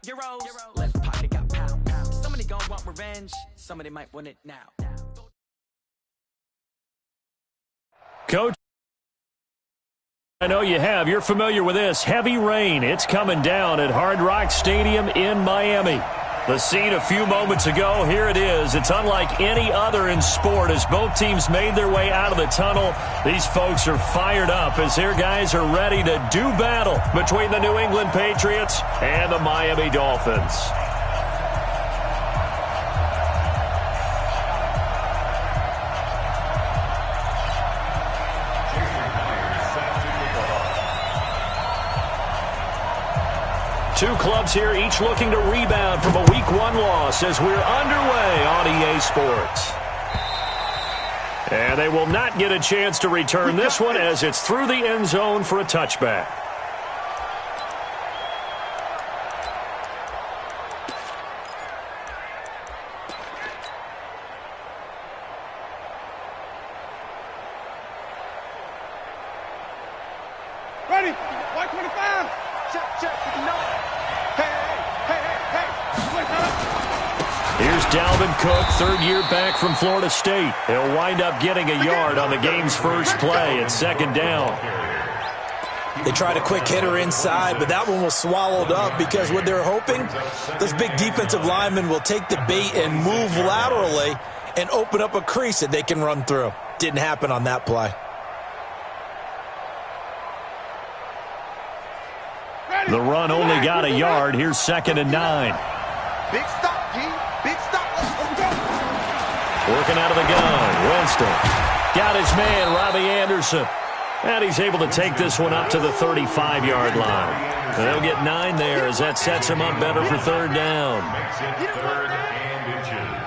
Euros, left pocket got pound. Somebody gon' want revenge, somebody might want it now. Coach, I know you have. You're familiar with this. Heavy rain. It's coming down at Hard Rock Stadium in Miami. The scene a few moments ago, here it is. It's unlike any other in sport as both teams made their way out of the tunnel. These folks are fired up as their guys are ready to do battle between the New England Patriots and the Miami Dolphins. Two clubs here, each looking to rebound from a Week 1 loss as we're underway on EA Sports. And they will not get a chance to return this one as it's through the end zone for a touchback. Ready? 125. Check. Here's Dalvin Cook, third year back from Florida State. He'll wind up getting a yard on the game's first play at second down. They tried a quick hitter inside, but that one was swallowed up because what they're hoping, those big defensive linemen will take the bait and move laterally and open up a crease that they can run through. Didn't happen on that play. The run only got a yard. Here's 2nd and 9. Big stop, G. Big stop. Let's go. Working out of the gun. Winston got his man, Robbie Anderson. And he's able to take this one up to the 35-yard line. They'll get 9 there as that sets him up better for third down.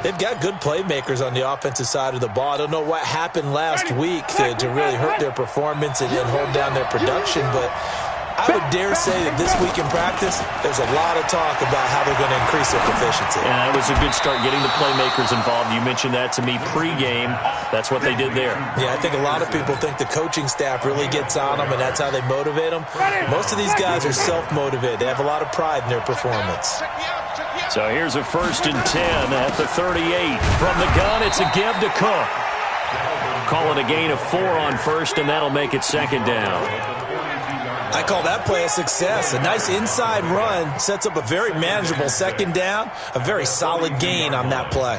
They've got good playmakers on the offensive side of the ball. I don't know what happened last week to really hurt their performance and hold down their production, but I would dare say that this week in practice, there's a lot of talk about how they're going to increase their proficiency. Yeah, that was a good start getting the playmakers involved. You mentioned that to me pregame. That's what they did there. Yeah, I think a lot of people think the coaching staff really gets on them, and that's how they motivate them. Most of these guys are self-motivated. They have a lot of pride in their performance. So here's a 1st and 10 at the 38. From the gun, it's a give to Cook. Call it a gain of 4 on first, and that'll make it second down. I call that play a success. A nice inside run sets up a very manageable second down, a very solid gain on that play.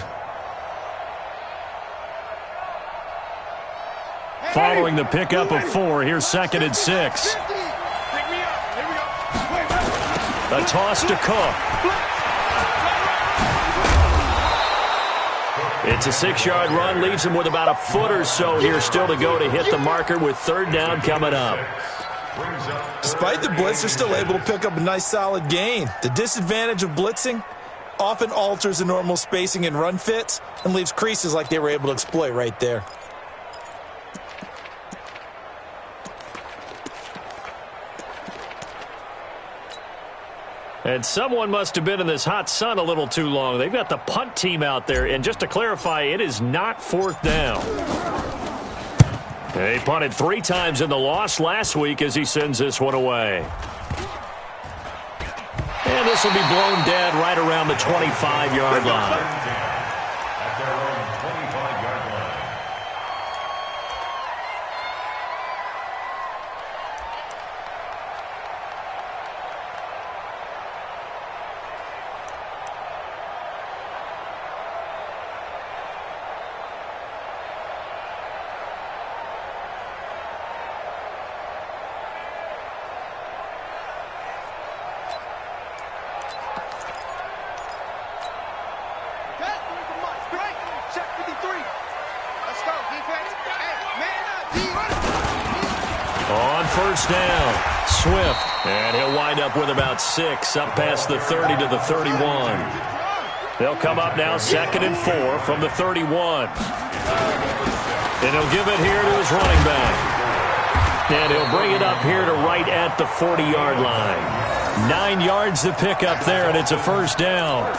Following the pickup of 4, here's 2nd and 6. A toss to Cook. It's a 6-yard run, leaves him with about a foot or so here still to go to hit the marker with third down coming up. Despite the blitz, they're still able to pick up a nice solid gain. The disadvantage of blitzing often alters the normal spacing and run fits and leaves creases like they were able to exploit right there. And someone must have been in this hot sun a little too long. They've got the punt team out there, and just to clarify, it is not 4th down. They punted 3 times in the loss last week as he sends this one away. And this will be blown dead right around the 25-yard line. On first down, Swift, and he'll wind up with about 6 up past the 30 to the 31. They'll come up now 2nd and 4 from the 31. And he'll give it here to his running back. And he'll bring it up here to right at the 40-yard line. 9 yards to pick up there, and it's a first down.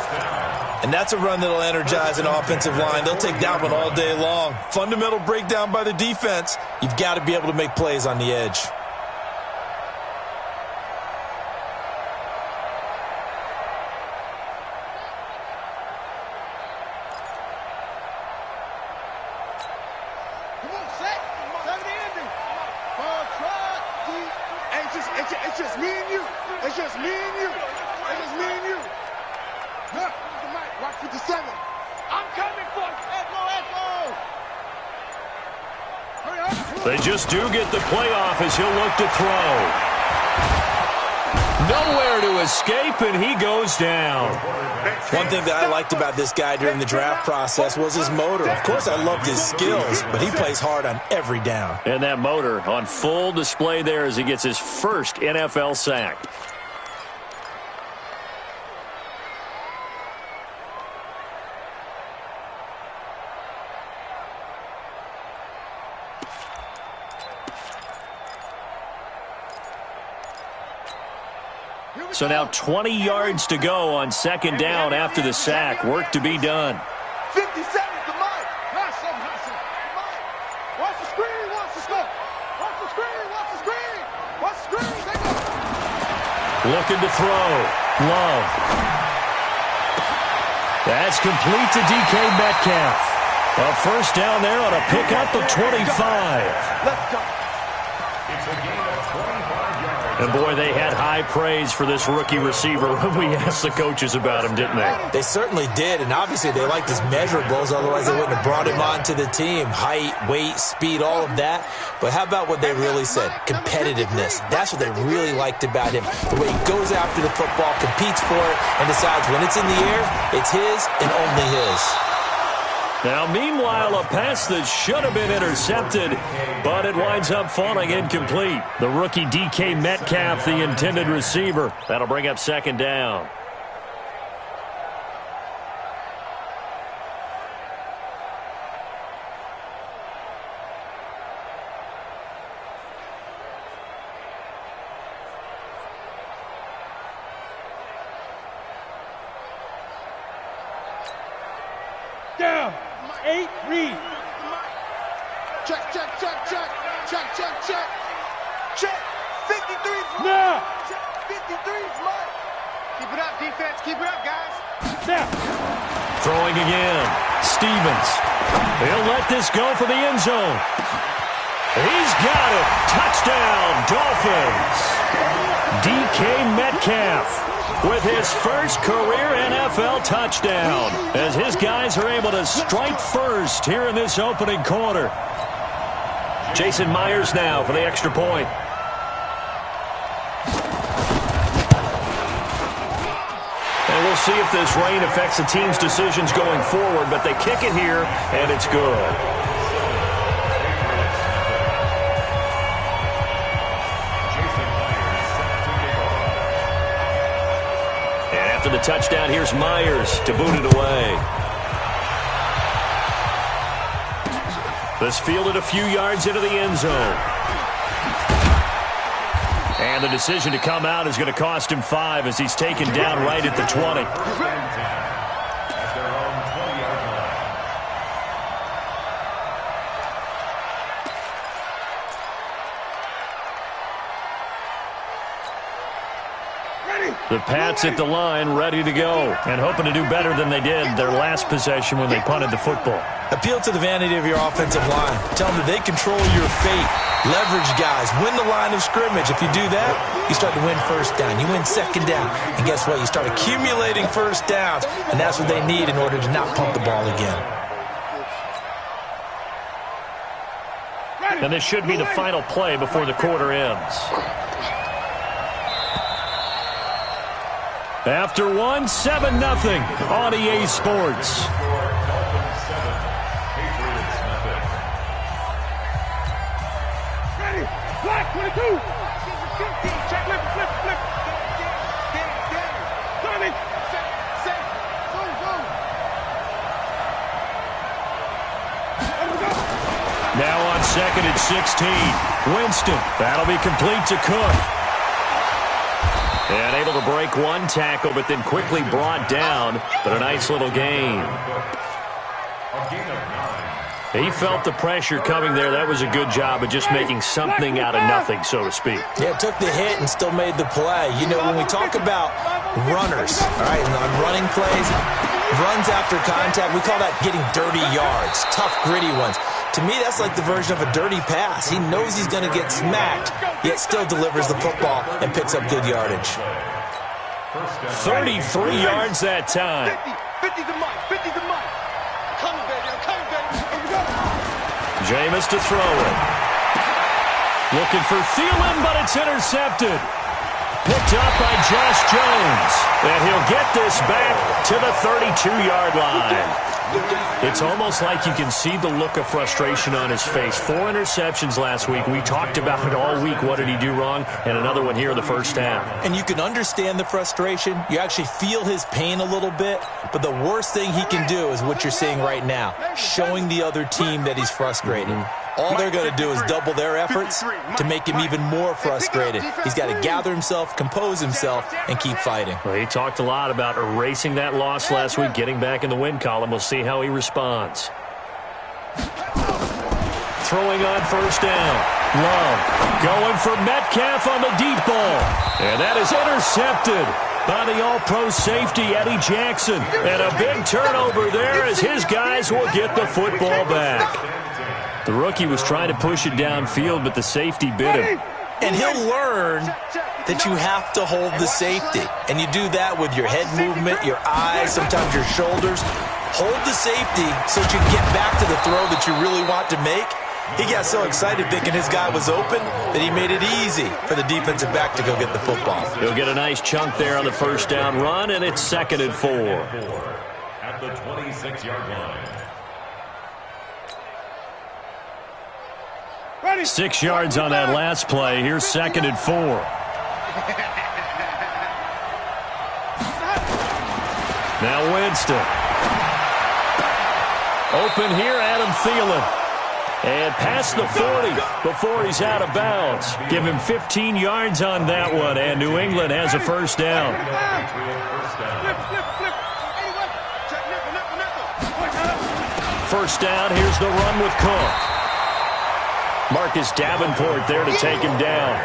And that's a run that'll energize an offensive line. They'll take that one all day long. Fundamental breakdown by the defense. You've got to be able to make plays on the edge. It's just me and you. It's just me and you. It's just me and you. Look, the mic. Watch 57. I'm coming for you. Edlo. Hurry up. They just do get the playoff as he'll look to throw. Nowhere to escape, and he goes down. One thing that I liked about this guy during the draft process was his motor. Of course, I loved his skills, but he plays hard on every down. And that motor on full display there as he gets his first NFL sack. So now 20 yards to go on second down after the sack. Work to be done. 50 seconds to Mike. Hustle. Mike. Watch the screen. Watch the score. Watch the screen. Watch the screen. Watch the screen. They go. Looking to throw. Love. That's complete to DK Metcalf. A first down there on a pickup of 25. Let's go. And, boy, they had high praise for this rookie receiver when we asked the coaches about him, didn't they? They certainly did, and obviously they liked his measurables, otherwise they wouldn't have brought him onto the team. Height, weight, speed, all of that. But how about what they really said? Competitiveness. That's what they really liked about him. The way he goes after the football, competes for it, and decides when it's in the air, it's his and only his. Now, meanwhile, a pass that should have been intercepted, but it winds up falling incomplete. The rookie DK Metcalf, the intended receiver. That'll bring up second down. Down. 8, read. Check. 53's Mike. 53's Mike. Keep it up, defense. Keep it up, guys. Now. Throwing again. Stevens. He'll let this go for the end zone. He's got it. Touchdown, Dolphins. DK Metcalf with his first career NFL touchdown as his guys are able to strike first here in this opening quarter. Jason Myers now for the extra point. And we'll see if this rain affects the team's decisions going forward, but they kick it here, and it's good. After the touchdown, here's Myers to boot it away. This fielded a few yards into the end zone. And the decision to come out is going to cost him 5 as he's taken down right at the 20. The Pats at the line, ready to go, and hoping to do better than they did their last possession when they punted the football. Appeal to the vanity of your offensive line. Tell them that they control your fate. Leverage guys. Win the line of scrimmage. If you do that, you start to win first down. You win second down. And guess what? You start accumulating first downs, and that's what they need in order to not pump the ball again. And this should be the final play before the quarter ends. After one, 7-0 on EA Sports. Ready. Black 22. Check, flip. Danny. Set. Go. Now on second and 16. Winston. That'll be complete to Cook. And able to break one tackle, but then quickly brought down. But a nice little gain. He felt the pressure coming there. That was a good job of just making something out of nothing, so to speak. Yeah, took the hit and still made the play. You know, when we talk about runners, all right, and on running plays, runs after contact, we call that getting dirty yards, tough, gritty ones. To me, that's like the version of a dirty pass. He knows he's going to get smacked, yet still delivers the football and picks up good yardage. 33 yards that time. 50 the mic, 50 the mic. Come on, baby, come on, baby. Here we go. Jameis to throw it. Looking for Thielen, but it's intercepted. Picked up by Josh Jones. And he'll get this back to the 32-yard line. It's almost like you can see the look of frustration on his face. 4 interceptions last week. We talked about it all week. What did he do wrong? And another one here in the first half. And you can understand the frustration. You actually feel his pain a little bit. But the worst thing he can do is what you're seeing right now, showing the other team that he's frustrated. All they're going to do is double their efforts to make him even more frustrated. He's got to gather himself, compose himself, and keep fighting. Well, he talked a lot about erasing that loss last week, getting back in the win column. We'll see how he responds. Throwing on first down. Love going for Metcalf on the deep ball. And that is intercepted by the all-pro safety, Eddie Jackson. And a big turnover there as his guys will get the football back. The rookie was trying to push it downfield, but the safety bit him. And he'll learn that you have to hold the safety. And you do that with your head movement, your eyes, sometimes your shoulders. Hold the safety so that you get back to the throw that you really want to make. He got so excited thinking his guy was open that he made it easy for the defensive back to go get the football. He'll get a nice chunk there on the first down run, and it's 2nd and 4. At the 26-yard line. 6 yards on that last play. Here's 2nd and 4. Now Winston. Open here, Adam Thielen. And past the 40 before he's out of bounds. Give him 15 yards on that one, and New England has a first down. First down, here's the run with Cook. Marcus Davenport there to take him down.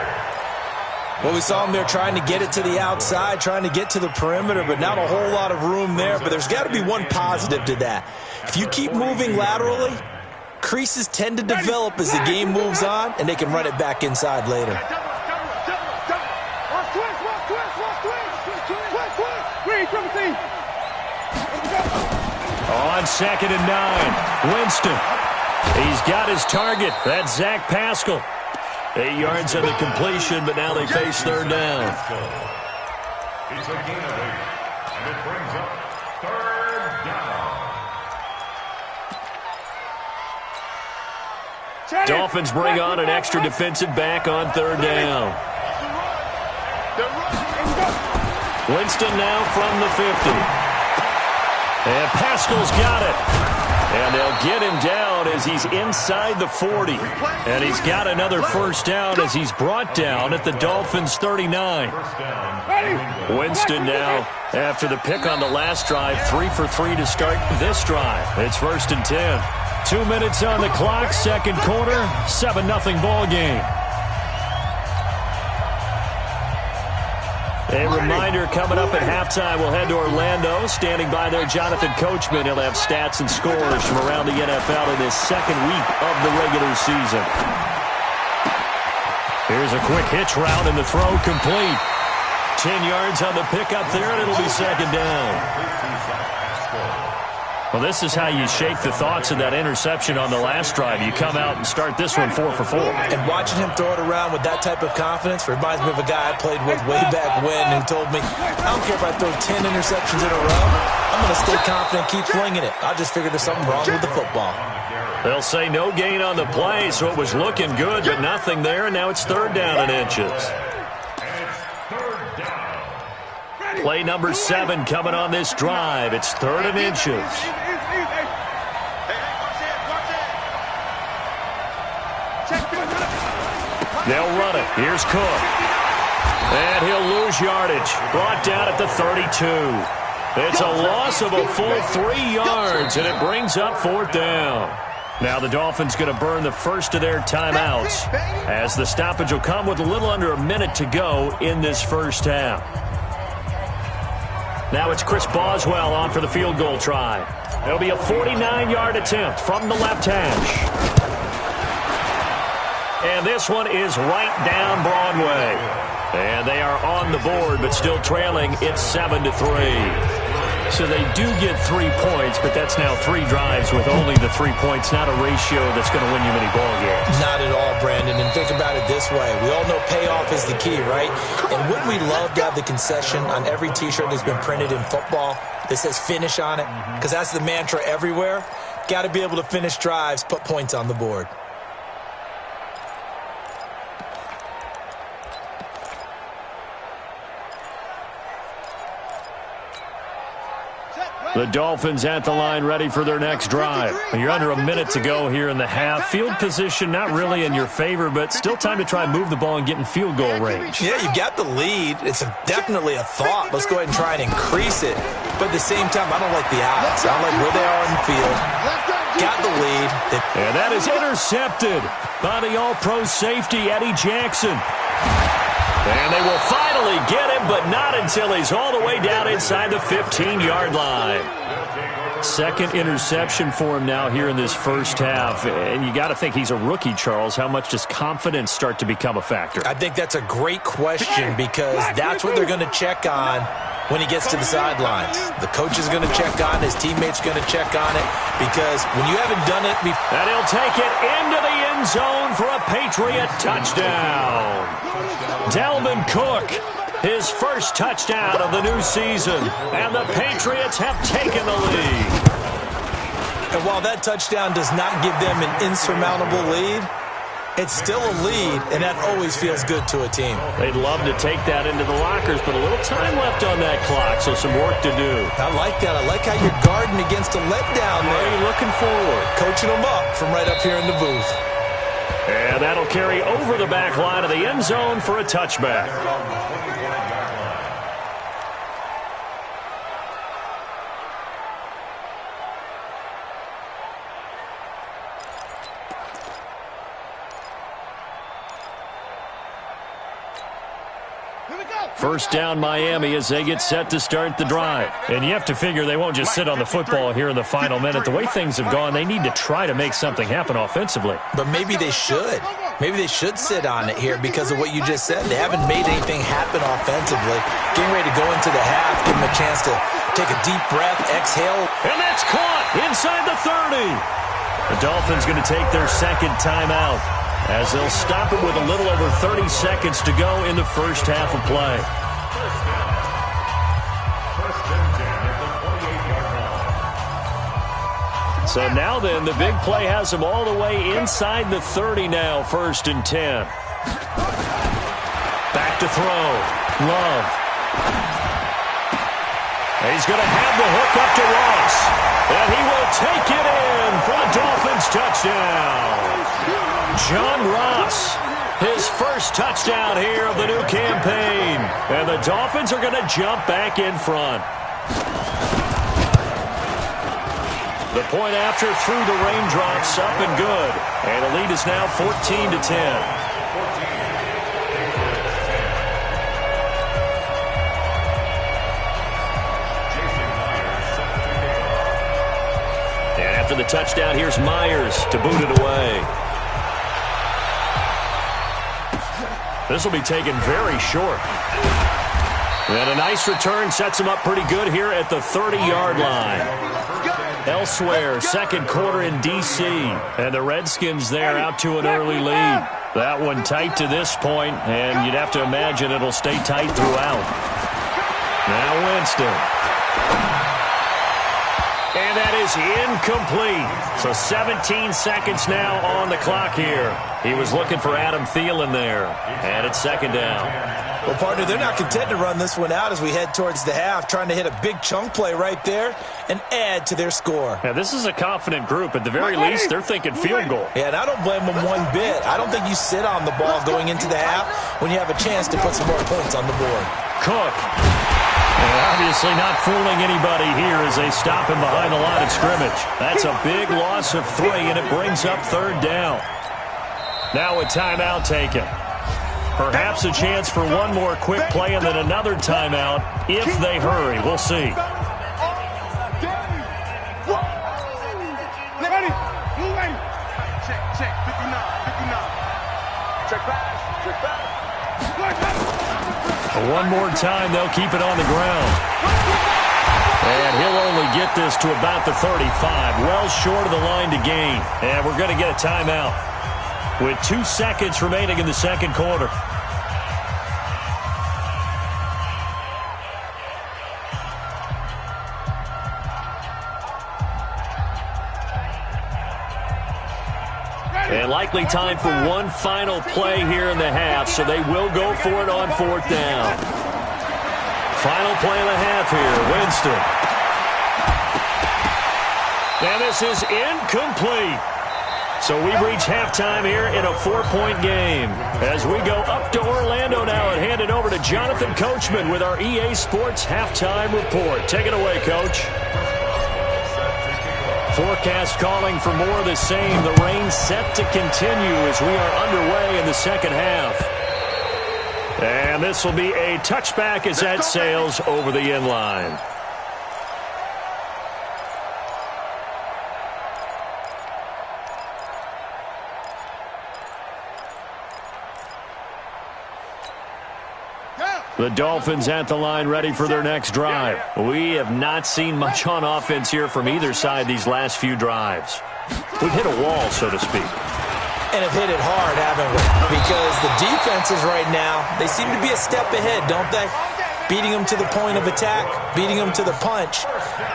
Well, we saw him there trying to get it to the outside, trying to get to the perimeter, but not a whole lot of room there. But there's got to be one positive to that. If you keep moving laterally, creases tend to develop as the game moves on, and they can run it back inside later. On 2nd and 9, Winston. He's got his target. That's Zach Pascal. 8 yards on the completion, but now they face third down. It's a gain of 8, and it brings up third down. Dolphins bring on an extra defensive back on third down. Winston now from the 50. And Pascal's got it. And they'll get him down as he's inside the 40. And he's got another first down as he's brought down at the Dolphins' 39. Winston now, after the pick on the last drive, 3 for 3 to start this drive. It's 1st and 10. 2 minutes on the clock, second quarter, 7-0 ball game. A reminder, coming up at halftime, we'll head to Orlando. Standing by there, Jonathan Coachman. He'll have stats and scores from around the NFL in his second week of the regular season. Here's a quick hitch route, and the throw complete. 10 yards on the pickup there, and it'll be 2nd down. Well, this is how you shake the thoughts of that interception on the last drive. You come out and start this one 4 for 4. And watching him throw it around with that type of confidence reminds me of a guy I played with way back when who told me, I don't care if I throw 10 interceptions in a row. I'm going to stay confident, keep flinging it. I just figured there's something wrong with the football. They'll say no gain on the play, so it was looking good, but nothing there, and now it's third down in inches. Play number 7 coming on this drive. It's 3rd and inches. They'll run it. Here's Cook. And he'll lose yardage. Brought down at the 32. It's a loss of a full 3 yards, and it brings up 4th down. Now the Dolphins going to burn the first of their timeouts as the stoppage will come with a little under a minute to go in this first half. Now it's Chris Boswell on for the field goal try. It'll be a 49-yard attempt from the left hash. And this one is right down Broadway. And they are on the board, but still trailing. It's 7-3. So they do get 3 points, but that's now 3 drives with only the 3 points. Not a ratio that's going to win you many ball games. Not at all, Brandon. And think about it this way. We all know payoff is the key, right? And wouldn't we love to have the concession on every T-shirt that's been printed in football that says finish on it? Because that's the mantra everywhere. Got to be able to finish drives, put points on the board. The Dolphins at the line ready for their next drive. You're under a minute to go here in the half. Field position not really in your favor, but still time to try and move the ball and get in field goal range. Yeah, you've got the lead. It's definitely a thought. Let's go ahead and try and increase it. But at the same time, I don't like the odds. I don't like where they are on the field. Got the lead. And that is intercepted by the all-pro safety, Eddie Jackson. And they will finally get him, but not until he's all the way down inside the 15-yard line. Second interception for him now here in this first half. And you got to think he's a rookie, Charles. How much does confidence start to become a factor? I think that's a great question because that's what they're going to check on when he gets to the sidelines. The coach is going to check on, his teammates going to check on it because when you haven't done it before. And he'll take it into the end zone for a Patriot touchdown. Dalvin Cook, his first touchdown of the new season. And the Patriots have taken the lead. And while that touchdown does not give them an insurmountable lead, it's still a lead, and that always feels good to a team. They'd love to take that into the lockers, but a little time left on that clock, so some work to do. I like that. I like how you're guarding against a letdown there. You're looking forward. Coaching them up from right up here in the booth. And that'll carry over the back line of the end zone for a touchback. First down Miami as they get set to start the drive. And you have to figure they won't just sit on the football here in the final minute. The way things have gone, they need to try to make something happen offensively. But maybe they should. Maybe they should sit on it here because of what you just said. They haven't made anything happen offensively. Getting ready to go into the half, give them a chance to take a deep breath, exhale. And that's caught inside the 30. The Dolphins going to take their second timeout, as they'll stop it with a little over 30 seconds to go in the first half of play. So now then, the big play has them all the way inside the 30 now, 1st and 10. Back to throw. Love. And he's going to have the hook up to Ross. And he will take it in for the Dolphins touchdown. John Ross, his first touchdown here of the new campaign. And the Dolphins are going to jump back in front. The point after through the raindrops, up and good. And the lead is now 14-10. And after the touchdown, here's Myers to boot it away. This will be taken very short. And a nice return sets him up pretty good here at the 30-yard line. Elsewhere, second quarter in D.C., and the Redskins there out to an early lead. That one tight to this point, and you'd have to imagine it'll stay tight throughout. Now Winston. And that is incomplete. So 17 seconds now on the clock here. He was looking for Adam Thielen there, and it's second down. Well, partner, they're not content to run this one out as we head towards the half, trying to hit a big chunk play right there and add to their score. Yeah, this is a confident group. At the very least, they're thinking field goal. Yeah, and I don't blame them one bit. I don't think you sit on the ball going into the half when you have a chance to put some more points on the board. Cook. And obviously not fooling anybody here as they stop him behind the line of scrimmage. That's a big loss of 3, and it brings up third down. Now a timeout taken. Perhaps a chance for one more quick play and then another timeout if they hurry. We'll see. Ready? Ready? Check back. Check back. One more time, they'll keep it on the ground. And he'll only get this to about the 35, well short of the line to gain. And we're going to get a timeout with 2 seconds remaining in the second quarter. And likely time for one final play here in the half, so they will go for it on 4th down. Final play of the half here, Winston. And this is incomplete. So we've reached halftime here in a 4-point game. As we go up to Orlando now and hand it over to Jonathan Coachman with our EA Sports Halftime Report. Take it away, Coach. Forecast calling for more of the same. The rain set to continue as we are underway in the second half. And this will be a touchback as that sails over the end line. The Dolphins at the line ready for their next drive. We have not seen much on offense here from either side these last few drives. We've hit a wall, so to speak. And have hit it hard, haven't we? Because the defenses right now, they seem to be a step ahead, don't they? Beating them to the point of attack, beating them to the punch.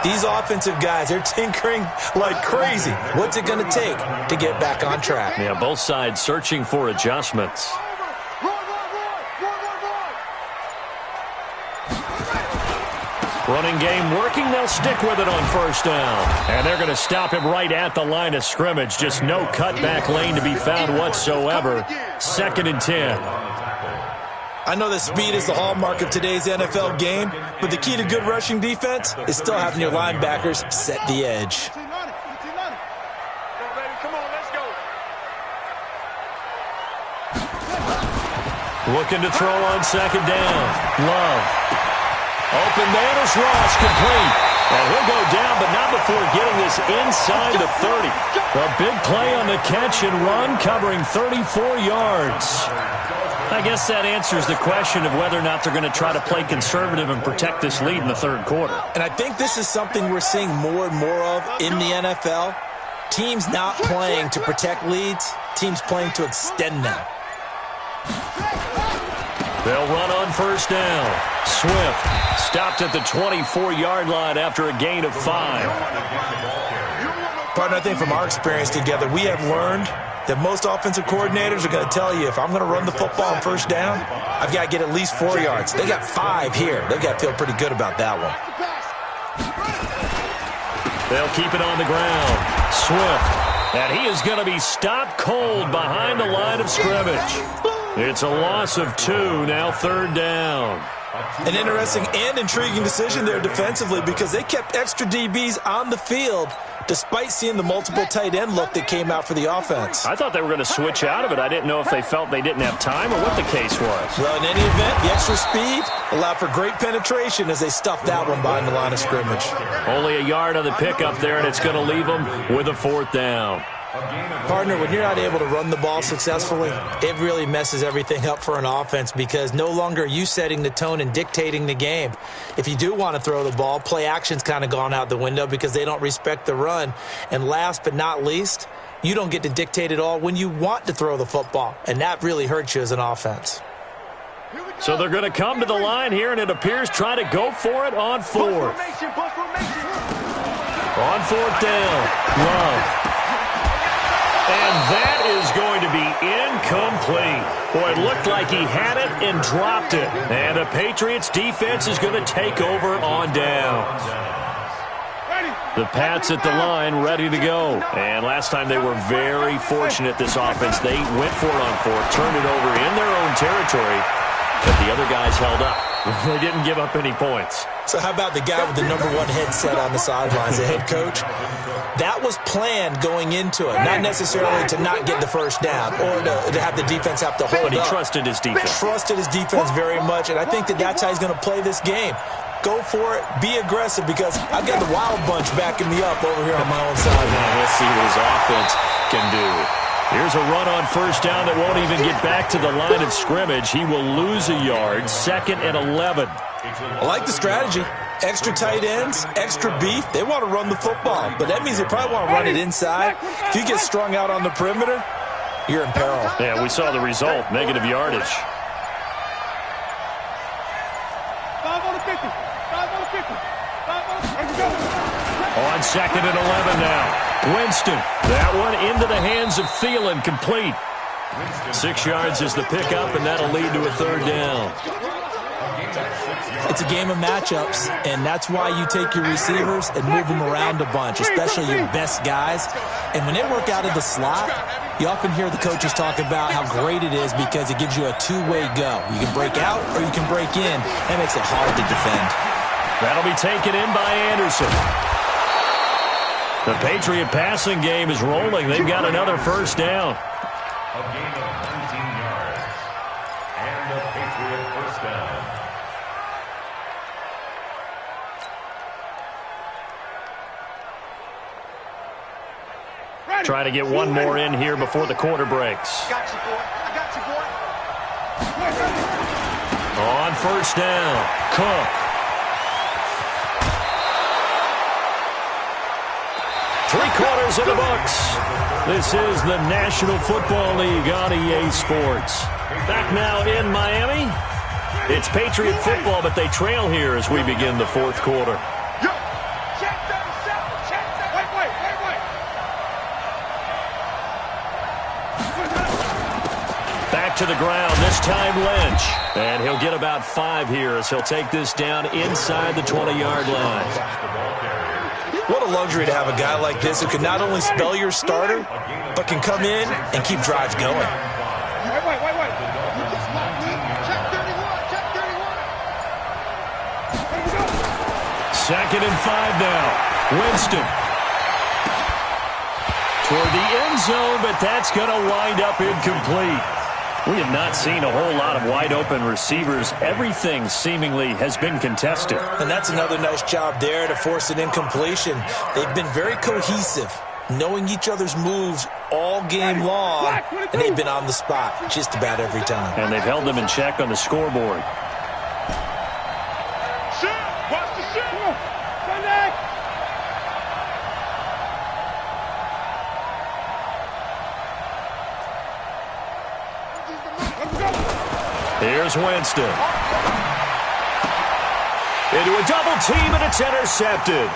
These offensive guys, they're tinkering like crazy. What's it going to take to get back on track? Yeah, both sides searching for adjustments. Running game working. They'll stick with it on 1st down. And they're going to stop him right at the line of scrimmage. Just no cutback lane to be found whatsoever. 2nd and 10. I know that speed is the hallmark of today's NFL game, but the key to good rushing defense is still having your linebackers set the edge. Looking to throw on 2nd down. Love. Open man is Ross, complete. And he'll go down, but not before getting this inside the 30. A big play on the catch and run, covering 34 yards. I guess that answers the question of whether or not they're going to try to play conservative and protect this lead in the 3rd quarter. And I think this is something we're seeing more and more of in the NFL. Teams not playing to protect leads, teams playing to extend them. They'll run on 1st down. Swift stopped at the 24-yard line after a gain of 5. Partner, I think from our experience together, we have learned that most offensive coordinators are going to tell you, if I'm going to run the football on 1st down, I've got to get at least 4 yards. They got 5 here. They've got to feel pretty good about that one. They'll keep it on the ground. Swift. And he is going to be stopped cold behind the line of scrimmage. It's a loss of 2, now 3rd down. An interesting and intriguing decision there defensively because they kept extra DBs on the field despite seeing the multiple tight end look that came out for the offense. I thought they were going to switch out of it. I didn't know if they felt they didn't have time or what the case was. Well, in any event, the extra speed allowed for great penetration as they stuffed that one behind the line of scrimmage. Only a yard on the pickup there, and it's going to leave them with a 4th down. Partner, when you're not able to run the ball successfully, it really messes everything up for an offense because no longer are you setting the tone and dictating the game. If you do want to throw the ball, play action's kind of gone out the window because they don't respect the run. And last but not least, you don't get to dictate it all when you want to throw the football, and that really hurts you as an offense. So they're going to come to the line here, and it appears try to go for it on 4th. On 4th down, Love. And that is going to be incomplete. Boy, it looked like he had it and dropped it. And the Patriots defense is going to take over on downs. The Pats at the line ready to go. And last time they were very fortunate, this offense. They went for it on 4th, turned it over in their own territory, but the other guys held up. They didn't give up any points. So how about the guy with the #1 headset on the sidelines, the head coach? That was planned going into it, not necessarily to not get the 1st down or to have the defense have to hold up. But he trusted his defense. Trusted his defense very much, and I think that's how he's going to play this game. Go for it, be aggressive, because I've got the Wild Bunch backing me up over here on my own side. Now let's see what his offense can do. Here's a run on first down that won't even get back to the line of scrimmage. He will lose a yard. 2nd and 11. I like the strategy. Extra tight ends, extra beef. They want to run the football, but that means they probably want to run it inside. If you get strung out on the perimeter, you're in peril. Yeah, we saw the result. Negative yardage. 5 on the 50. 5 on the 50. 5 on the 50. On 2nd and 11 now. Winston. That one into the hands of Thielen. Complete. 6 yards is the pickup, and that'll lead to a 3rd down. It's a game of matchups, and that's why you take your receivers and move them around a bunch, especially your best guys. And when they work out of the slot, you often hear the coaches talk about how great it is because it gives you a two-way go. You can break out or you can break in. That makes it hard to defend. That'll be taken in by Anderson. The Patriot passing game is rolling. They've got another 1st down. A gain of 19 yards. And the Patriot 1st down. Try to get one more in here before the quarter breaks. Got you, boy. I got you, boy. On 1st down, Cook. 3/4 in the books. This is the National Football League on EA Sports. Back now in Miami. It's Patriot football, but they trail here as we begin the 4th quarter. Yo, check 37. Check that. Wait. Back to the ground, this time Lynch. And he'll get about 5 here as he'll take this down inside the 20-yard line. What a luxury to have a guy like this who can not only spell your starter, but can come in and keep drives going. Wait. Check 31. Check 31. 2nd and 5 now. Winston. Toward the end zone, but that's going to wind up incomplete. We have not seen a whole lot of wide-open receivers. Everything seemingly has been contested. And that's another nice job there to force an incompletion. They've been very cohesive, knowing each other's moves all game long, and they've been on the spot just about every time. And they've held them in check on the scoreboard. Shoot. Watch the shoot. Connect. Here's Winston. Into a double team, and it's intercepted.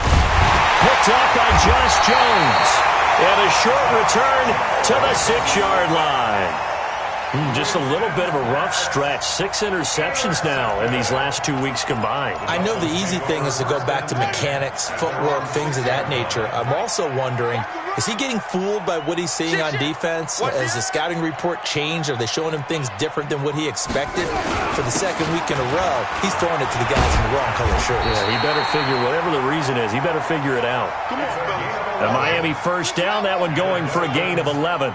Picked up by Josh Jones. And a short return to the 6-yard line. Just a little bit of a rough stretch. 6 interceptions now in these last 2 weeks combined. I know the easy thing is to go back to mechanics, footwork, things of that nature. I'm also wondering, is he getting fooled by what he's seeing on defense? Has the scouting report changed? Are they showing him things different than what he expected? For the 2nd week in a row, he's throwing it to the guys in the wrong color shirts. Yeah, he better figure, whatever the reason is, he better figure it out. The Miami 1st down, that one going for a gain of 11.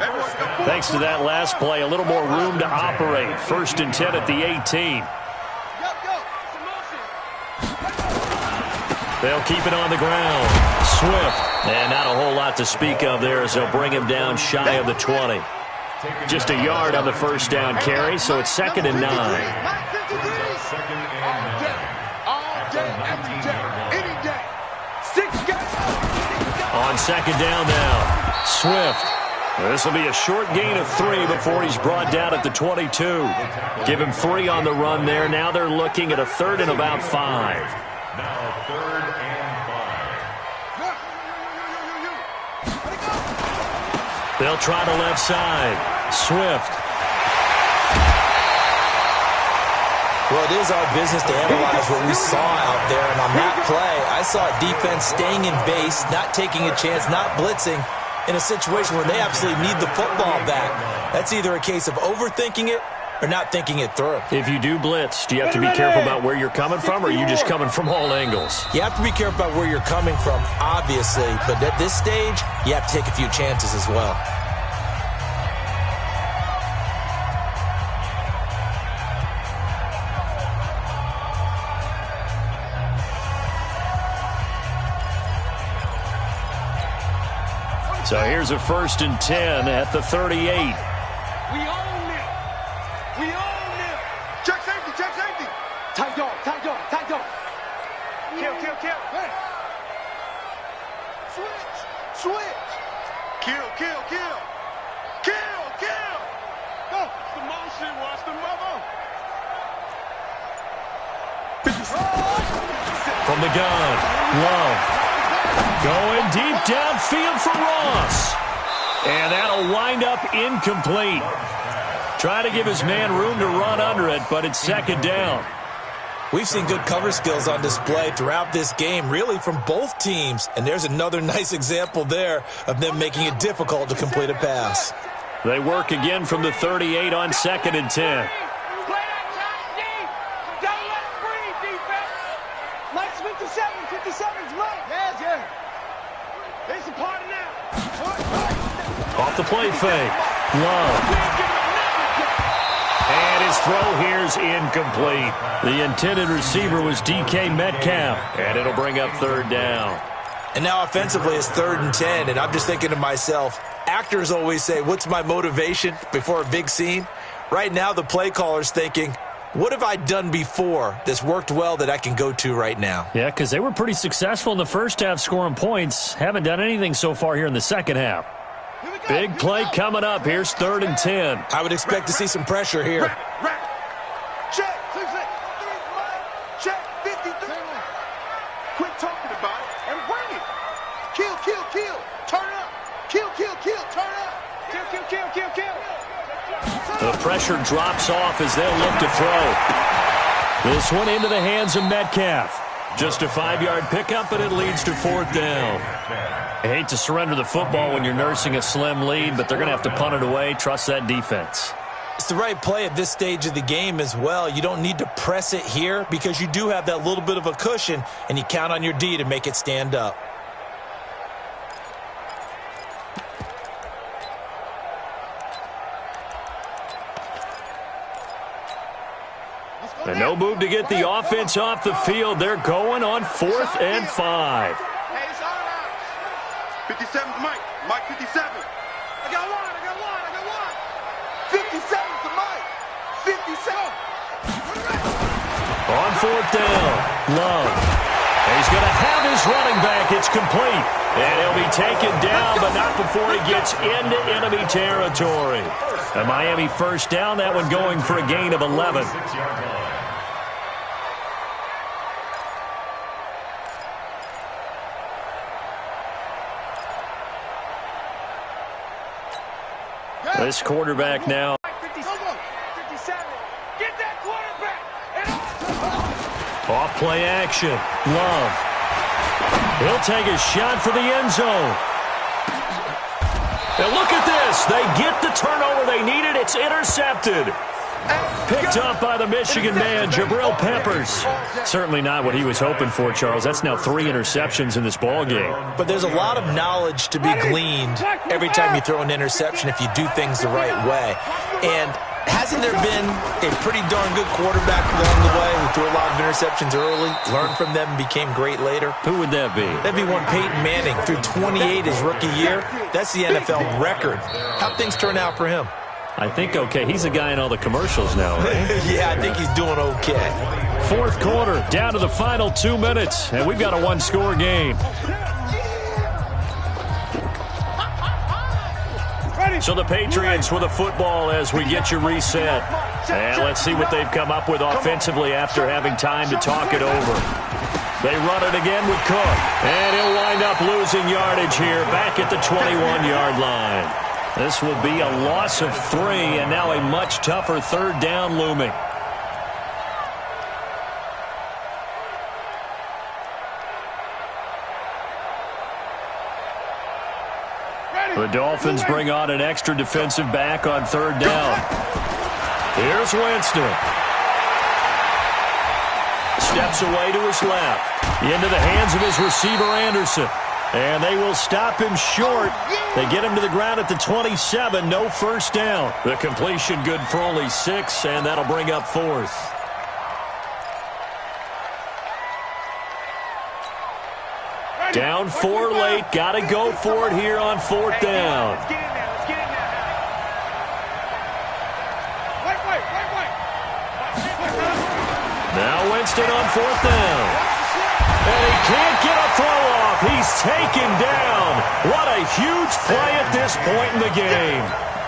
Thanks to that last play, a little more room to operate. 1st and 10 at the 18. They'll keep it on the ground. Swift. And not a whole lot to speak of there as they'll bring him down shy of the 20. Just a yard on the 1st down carry, so it's 2nd and 9. All day, every day, any day. 6 guys. On 2nd down now, Swift. This will be a short gain of 3 before he's brought down at the 22. Give him 3 on the run there. Now they're looking at a 3rd and about 5. Now 3rd and 5. They'll try the left side. Swift. Well, it is our business to analyze what we saw out there, and on that play, I saw a defense staying in base, not taking a chance, not blitzing, in a situation where they absolutely need the football back. That's either a case of overthinking it or not thinking it through. If you do blitz, do you have to be careful about where you're coming from, or are you just coming from all angles? You have to be careful about where you're coming from, obviously, but at this stage, you have to take a few chances as well. So here's a 1st and 10 at the 38. We own them. We own them. Check safety, check safety. Tight dog, tight dog, tight dog. Kill, kill, kill. Hey. Switch, switch. Kill, kill, kill. Kill, kill. Go. The motion, watch the mother. From the gun, Love. Going deep downfield for Ross. And that'll wind up incomplete. Trying to give his man room to run under it, but it's 2nd down. We've seen good cover skills on display throughout this game, really from both teams. And there's another nice example there of them making it difficult to complete a pass. They work again from the 38 on 2nd and 10. Mike's 57, 57's right. Yes, yeah. It's a party now. Off the play fake. Love. And his throw here's incomplete. The intended receiver was DK Metcalf. And it'll bring up 3rd down. And now offensively it's 3rd and 10. And I'm just thinking to myself, actors always say, what's my motivation before a big scene? Right now the play caller's thinking, what have I done before that's worked well that I can go to right now? Yeah, because they were pretty successful in the first half scoring points. Haven't done anything so far here in the second half. Big play coming up. Here's 3rd and 10. I would expect to see some pressure here. Check. Check. 53. Quit talking about it and bring it. Kill, kill, kill. Turn up. Kill, kill, kill. Turn up. Kill, kill, kill, kill, kill. The pressure drops off as they'll look to throw. This one into the hands of Metcalf. Just a 5-yard pickup, but it leads to 4th down. I hate to surrender the football when you're nursing a slim lead, but they're going to have to punt it away. Trust that defense. It's the right play at this stage of the game as well. You don't need to press it here because you do have that little bit of a cushion, and you count on your D to make it stand up. And no move to get the offense off the field. They're going on 4th and 5. Hey, it's all right. 57's Mike. Mike 57. I got one. 57's the Mike. 57. On 4th down, Love. And he's going to have his running back. It's complete. And he'll be taken down, but not before he gets into enemy territory. A Miami 1st down, that one going for a gain of 11. This quarterback now. 57. Get that quarterback. Off play action. Love. He'll take a shot for the end zone. And look at this. They get the turnover they needed. It's intercepted. Picked up by the Michigan man, Jabril Peppers. Certainly not what he was hoping for, Charles. That's now 3 interceptions in this ball game. But there's a lot of knowledge to be gleaned every time you throw an interception if you do things the right way. And hasn't there been a pretty darn good quarterback along the way who threw a lot of interceptions early, learned from them, and became great later? Who would that be? That'd be one Peyton Manning. Threw 28 his rookie year. That's the NFL record. How'd things turn out for him? I think okay. He's a guy in all the commercials now, right? Yeah, I think he's doing okay. 4th quarter, down to the final 2 minutes, and we've got a 1-score game. So the Patriots with a football as we get you reset. And let's see what they've come up with offensively after having time to talk it over. They run it again with Cook, and he'll wind up losing yardage here back at the 21-yard line. This will be a loss of 3, and now a much tougher 3rd down looming. The Dolphins bring on an extra defensive back on 3rd down. Here's Winston. Steps away to his left. Into the hands of his receiver, Anderson. And they will stop him short. They get him to the ground at the 27. No 1st down. The completion good for only 6, and that'll bring up 4th. Down 4 late. Got to go for it here on 4th down. Let's get in there. Let's get in there. Now Winston on 4th down. And he can't get a throw off. He's taken down. What a huge play at this point in the game.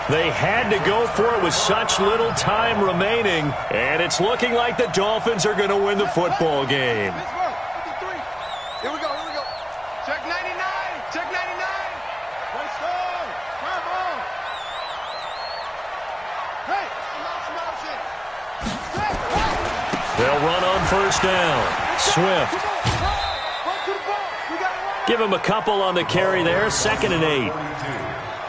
They had to go for it with such little time remaining, and it's looking like the Dolphins are going to win the football game. Here we go. Check 99. Check 99. Let's go. Come on. Hey, motion. They'll run on 1st down. Swift. Give him a couple on the carry there. 2nd and 8.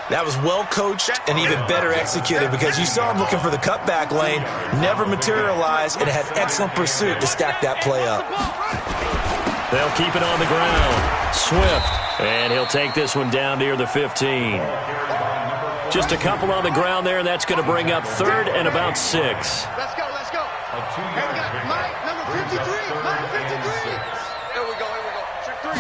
That was well coached and even better executed because you saw him looking for the cutback lane, never materialized, and had excellent pursuit to stack that play up. They'll keep it on the ground. Swift, and he'll take this one down near the 15. Just a couple on the ground there, and that's going to bring up 3rd and about 6. Let's go. Hey, we got Mike, number 53. Mike 53. Here we go. Check 3.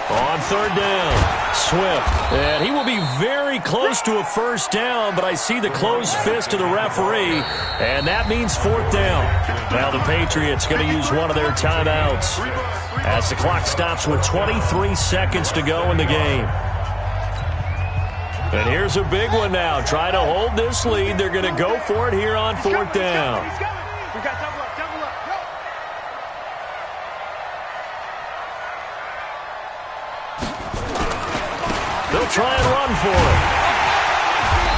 On 3rd down, Swift. And he will be very close to a 1st down, but I see the closed fist of the referee, and that means 4th down. Now the Patriots going to use one of their timeouts as the clock stops with 23 seconds to go in the game. And here's a big one now. Try to hold this lead. They're going to go for it here on 4th down. We got double up. They'll try and run for it.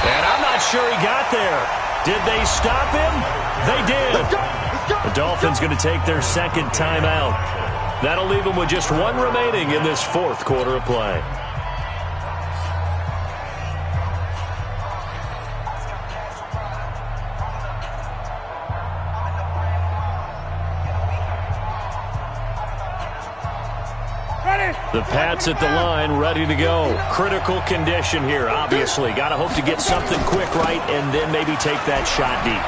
And I'm not sure he got there. Did they stop him? They did. The Dolphins going to take their 2nd timeout. That'll leave them with just 1 remaining in this 4th quarter of play. The Pats at the line, ready to go. Critical condition here, obviously. Got to hope to get something quick right and then maybe take that shot deep.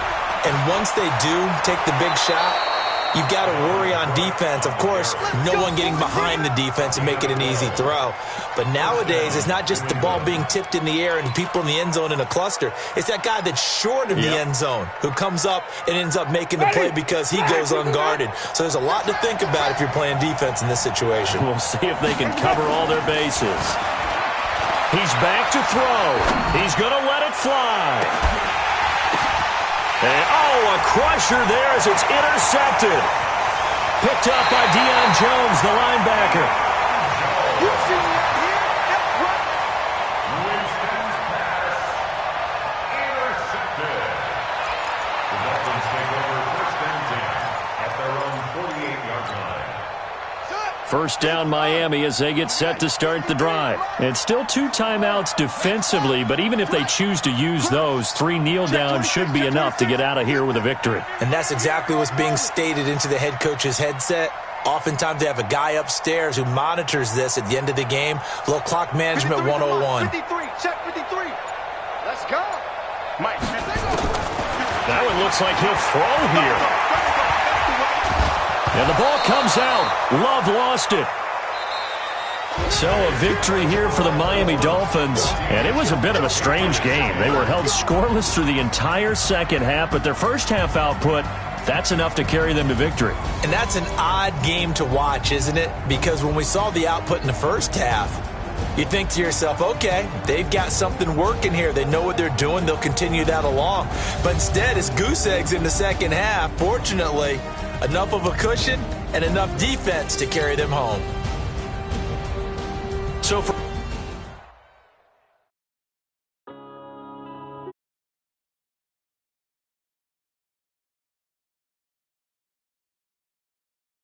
And once they do take the big shot, you've got to worry on defense. Of course, no one getting behind the defense and make it an easy throw. But nowadays, it's not just the ball being tipped in the air and people in the end zone in a cluster. It's that guy that's short of the end zone who comes up and ends up making the play because he goes unguarded. So there's a lot to think about if you're playing defense in this situation. We'll see if they can cover all their bases. He's back to throw. He's going to let it fly. And, a crusher there as it's intercepted. Picked up by Deion Jones, the linebacker. You see that here? That's right. Winston's pass intercepted. The Dolphins take over 1st and 10 at their own 48-yard line. 1st down Miami as they get set to start the drive. And still 2 timeouts defensively, but even if they choose to use those, 3 kneel downs should be enough to get out of here with a victory. And that's exactly what's being stated into the head coach's headset. Oftentimes they have a guy upstairs who monitors this at the end of the game. Little clock management 101. 53, check 53. Let's go. Mike. That one looks like he'll throw here. And the ball comes out. Love lost it. So a victory here for the Miami Dolphins. And it was a bit of a strange game. They were held scoreless through the entire 2nd half, but their 1st half output, that's enough to carry them to victory. And that's an odd game to watch, isn't it? Because when we saw the output in the 1st half, you think to yourself, okay, they've got something working here. They know what they're doing. They'll continue that along. But instead, it's goose eggs in the 2nd half. Fortunately, enough of a cushion and enough defense to carry them home. So for